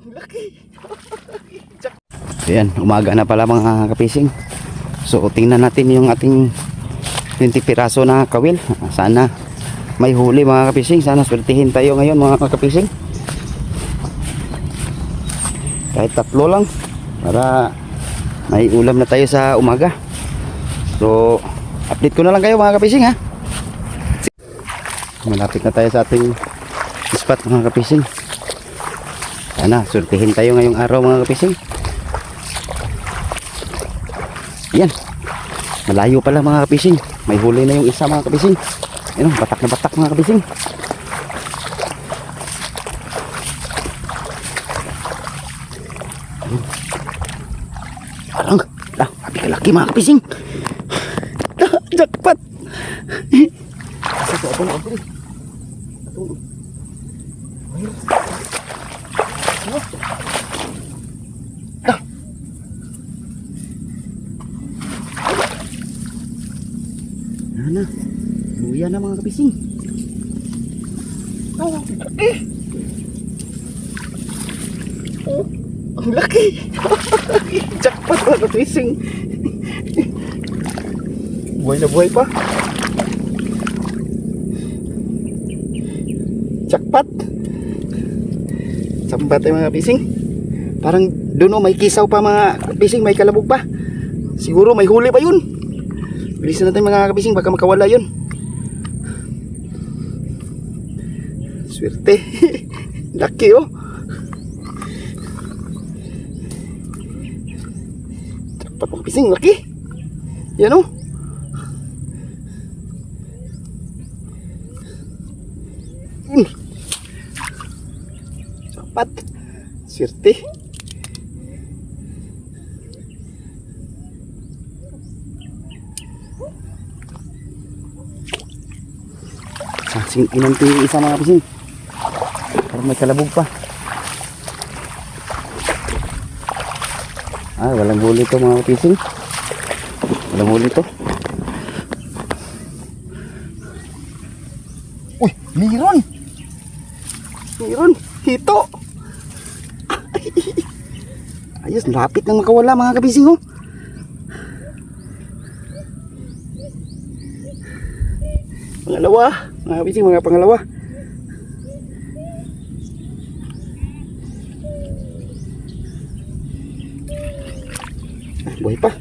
Laki. Ayan, umaga na pala mga kapising. So tingnan natin yung ating 20 piraso na kawil. Sana may huli mga kapising. Sana swertihin tayo ngayon mga kapising. Kahit 3 lang para may ulam na tayo sa umaga. So update ko na lang kayo mga kapising ha. Malapit na tayo sa ating spot mga kapising. Sana swertihin tayo ngayong araw mga kapising. Yan, malayo pala mga kapising. May huli na yung isa mga kapising. Yan, batak na batak mga kapising. Parang happy kalaki mga kapising. Jackpot. Ito ako rin. Na, luya na mga kapising. Oh, laki. Oh, ang laki. Jackpot mga kapising. Buhay na buhay pa. Jackpot. Sambat tayo mga kapising. Parang doon may kisaw pa mga kapising, may kalabog pa. Siguro may huli pa yun. Bilisan natin mga kapising, baka makawala yun. Swerte. Laki oh. Dapat mga kapising, laki. Yan oh. Dapat. Swerte. Inanti yung isa mga kapising. Parang may kalabog pa. Walang huli to mga kapising. Walang huli to. Uy, liron. Liron, hito. Ayos, lapit nang makawala mga kapising oh. Pangalawa mga kapising, mga pangalawa. Buhay pa.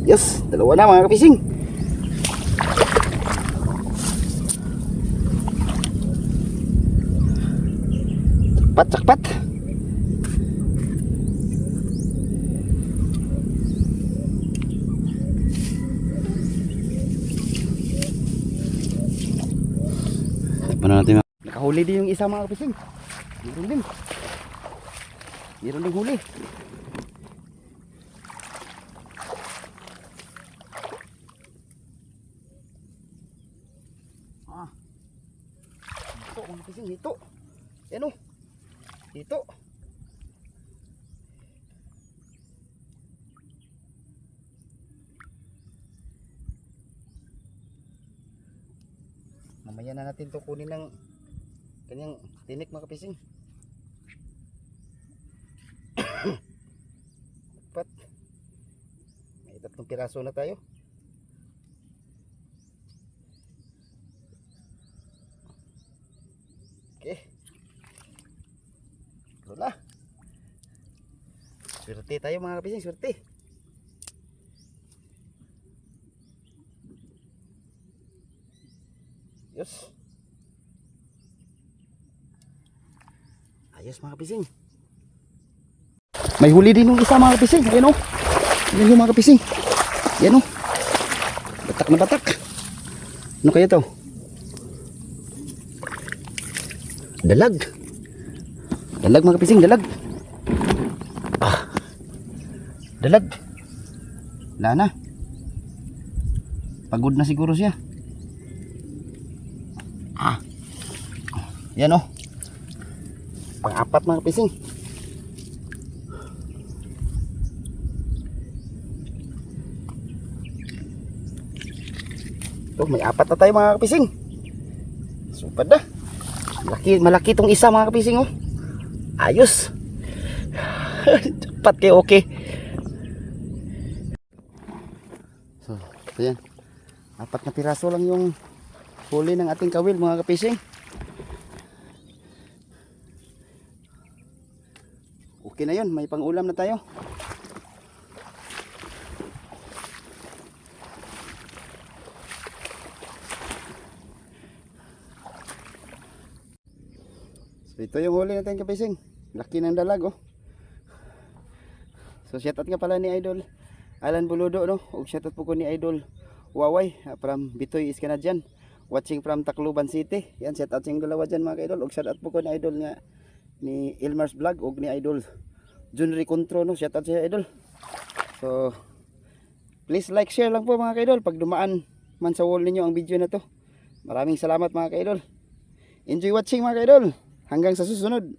Yes, dalawa na mga kapising. Cakpat. Paano natin nakahuli din yung isa mga kapising. Meron din huli. Ito mga kapising, ito. Yan o. Ito. Mamaya na natin to kunin ng kanyang tinik mga kapising. Dapat may 3 piraso na tayo. Okay. Ito na. Swerte tayo mga kapising, swerte. Yes. Ayos mga kapising. May huli din yung isa mga kapising. Ayan o. Ayan yung mga kapising. Ayan o. Batak na batak. Ano kaya to? Dalag. Dalag mga kapising, dalag. Dalag. Wala na. Pagod na siguro siya. Yan oh. Pang-4 mga kapising. Ito, may apat na tayo mga kapising. Supad na. Malaki tong isa mga kapising oh. Ayos. Dapat kayo okay. So, ayan. Apat na piraso lang yung huli ng ating kawil mga kapising. Okay na yun, may pang-ulam na tayo. So ito yung huli natin kapising. Laki ng dalag oh. So shoutout nga pala ni Idol Alan Buludo no. Ug shoutout po ko ni Idol Waway from Bitoy Iskana dyan. Watching from Tacloban City. Yan shoutout sa dalawa dyan mga ka-idol. Ug shoutout po ko ni Idol nga ni Ilmar's Vlog ug ni Idol Junri Contro no. Shoutout sa Idol. So please like share lang po mga ka-idol pag dumaan man sa wall ninyo ang video na to. Maraming salamat mga ka-idol. Enjoy watching mga ka-idol. Hanggang sa susunod.